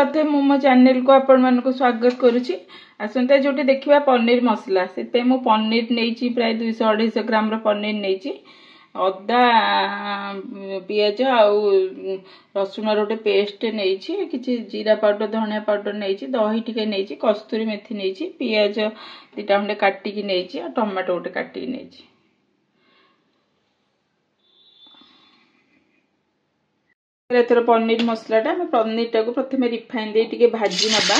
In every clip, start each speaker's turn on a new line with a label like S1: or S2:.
S1: प्रथम मो चैनल को आपण मानक स्वागत करुच्ची। आसंता जोटी देखिबा पनीर मसला से मु पनीर नहीं प्राय 200-250 ग्राम पनीर नहीं अदा पियाज आउ रसुण रोटे पेस्ट नहीं कि जीरा पाउडर धनिया पाउडर नहीं दही टिके नहीं कस्तूरी मेथी नहीं पियाज 2टा खंडे काटिकी नहीं टमाटो गोटे काटिकी नहीं। एथर पनीर मसलाटा पनीर टाक प्रथम रिफाइन दे भाजी नबा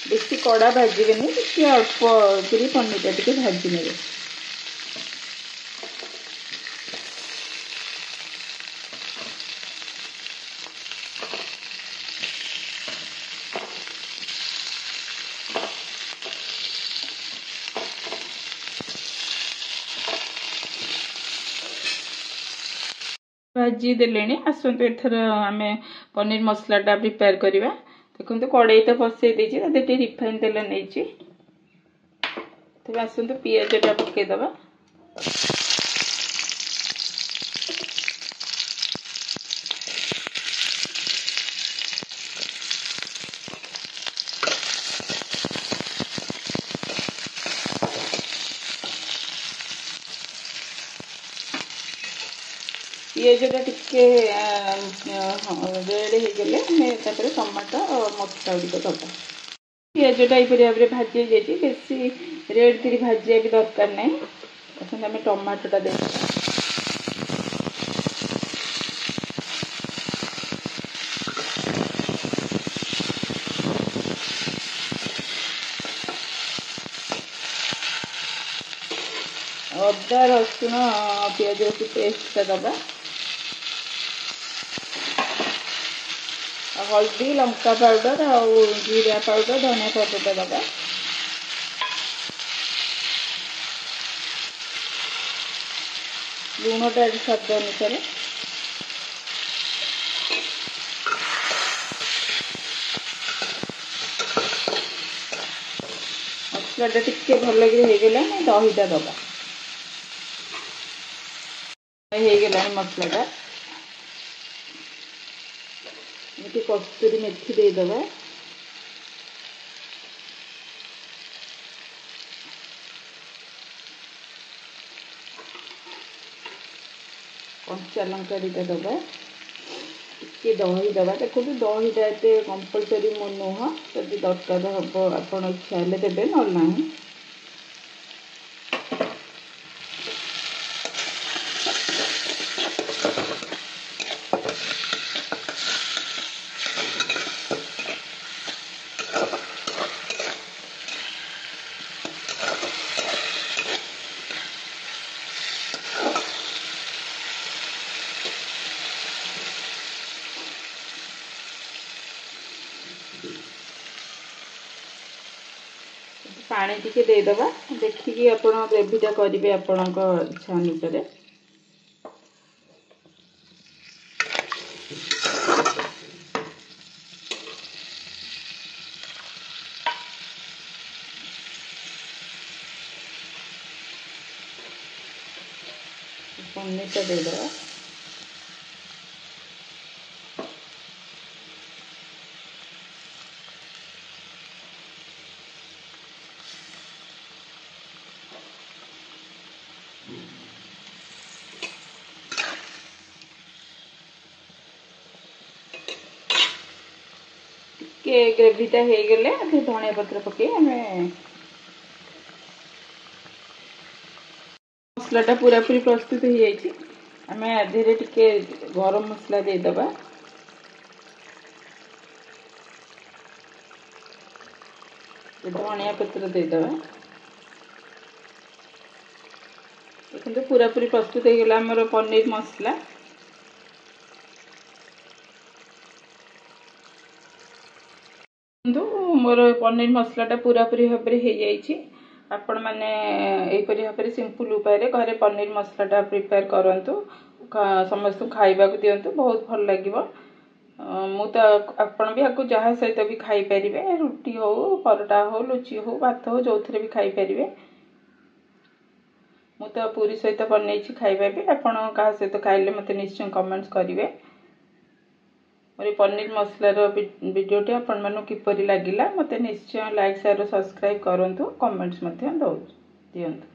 S1: बेसी कड़ा भाजबेनि अल्प कर पनीर टा भाजी ने भाजी देले। आसतु एथर आम पनीर मसलाटा प्रिपेयर करवा। देखो कड़ाई तो बसई देती रिफाइन तेल नहीं तब आसतु पियाजटा पकईदबा। पियाजटा टिके रेड होगले टमाटो और मसला गुड़िक दबा। पियाजटा यह भाव में भाजी जाइए बेसी रेड कर भाजिया भी दरकार ना। आम टमाटोटा दे अदा रसुण पियाज रसुण पेस्टा दबा। हल्दी लंका पाउडर और जीरा पाउडर धनिया पाउडर दबा। लुणटा स्वाद अनुसार मसलाटा टिके भल होगला दहीटा दबा। होगला मसलाटा कस्तूरी मेथी देदबा। कंचा लंका 2टा दबा। टे दही दबा। देखो दहीटा एत कंपलसरी मो नुह जदि दरकार हम आप इच्छा हेल्ले देवे ना। पानी टिके देदबा। देखिए आप ग्रेवीटा करेंगे आपण इच्छा अनुसार। पनीरटा देदबा। ग्रेवीटा होगले धनिया पत्र पकई आम मसलाटा पूरा पूरी प्रस्तुत हो जाए। आम आधे टिके गरम मसला देदबा। धनिया पत्र देदबा। देखो पूरा पूरी प्रस्तुत होगला आमर पनीर मसला। मोर पनीर मसलाटा पूरा पूरी भाव में हो जाए। आपण मैंने यहपरी भाव में सिंपल उपाय घरे पनीर मसलाटा प्रिपेयर करूँ। समस्त खाइबा को दिंतु बहुत भल लगे। मु तो आपण भी आपको जहाँ सहित भी खाई पारे रुटी हो परोटा हो लुची हो भात हो जो थे भी खाई पारे। मु तो पूरी सहित बनई खाइबा भी। आपण क्या सहित खाइले मत निश्चय कमेंट्स करेंगे। मोर पनीर मसलार वीडियोटी आपण किपरि लगिला मते निश्चय लाइक शेयर सब्सक्राइब करंतु कमेंट्स दियंतु।